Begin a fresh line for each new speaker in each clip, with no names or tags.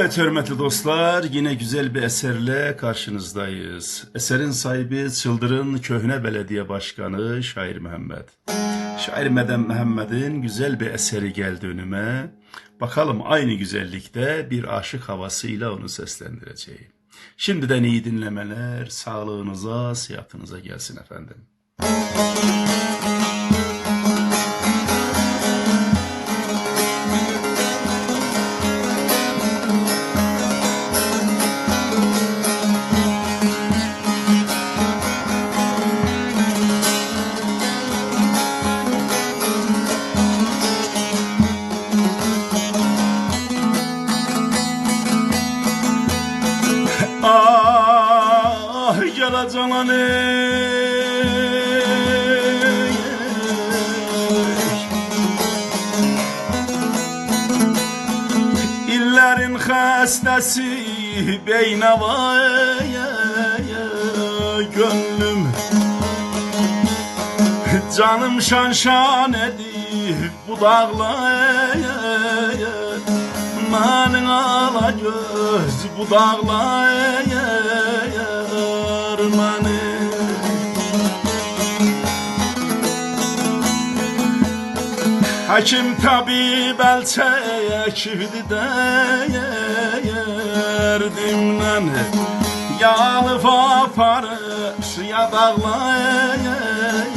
Evet hürmetli dostlar, yine güzel bir eserle karşınızdayız. Eserin sahibi Çıldırın Köhne Belediye Başkanı Şair Mehmet. Şair Mehmet'in güzel bir eseri geldi önüme. Bakalım aynı güzellikte bir aşık havasıyla onu seslendireceğim. Şimdiden iyi dinlemeler, sağlığınıza, sıhhatinize gelsin efendim. Ah yala canan illerin xəstəsi beynavaya gönlüm canım şan edib bu dağlaya mənin ala göz bu dağlayır məni. Həkim tabib əl çəkirdi dərdimdən, yalıb aparır ya dağlayır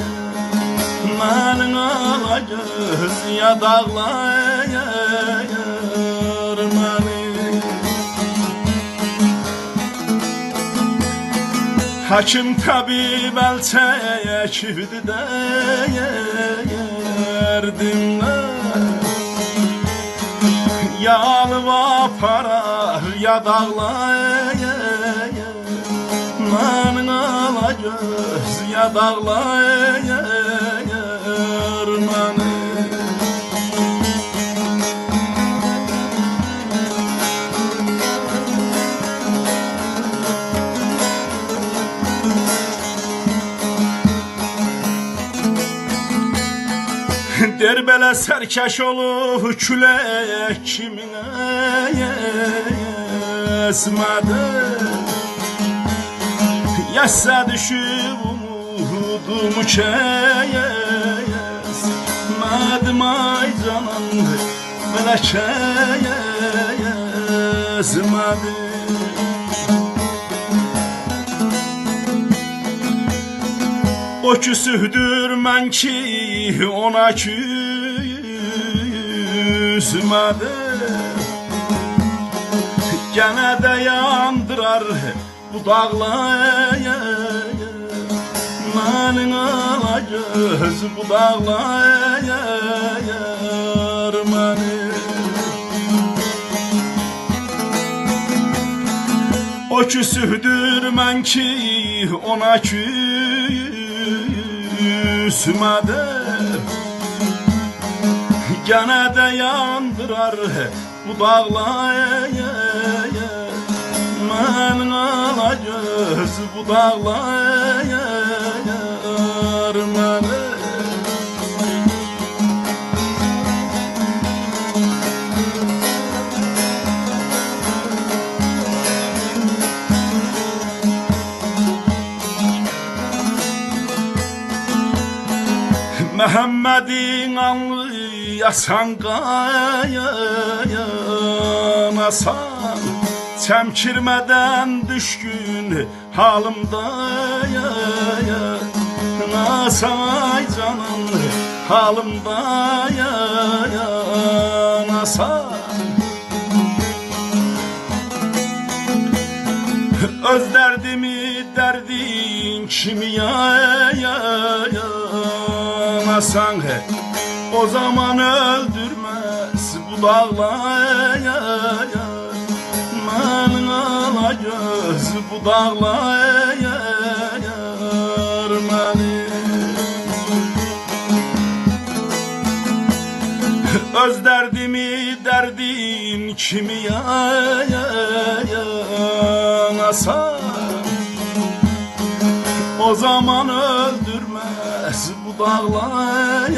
mənin ala göz ya dağlayır məni. Həkim tabib əl çəkirdi dərdimdən, yalıb aparar ya dağlayır mənin ala göz ya dağlayır məni. Der belə sərkəş olub külək kiminə esmədi, yəssə düşüb umudumu kəsmədim ay canan belə kəsmədi. O küsühdür mən ki ona küsmədi, gənə də yandırar bu dağlayır mənin ala göz bu dağlayır məni. O küsühdür mən ki ona küsmədi, gənə də yandırar bu dağlayır mənin ala göz bu dağlayır məni. Məhəmmədin anlayasan qayanasan, çəmkirmədən düşkün halımda nasan canım halımda nasan. Öz dərdimi dərdin kimi yanasan, o zaman öldürmez bu dağlayır mənin ala göz bu dağlayır məni. Öz dərdimi dərdin kimi yanasan, o zaman öldürmez bu dağlayır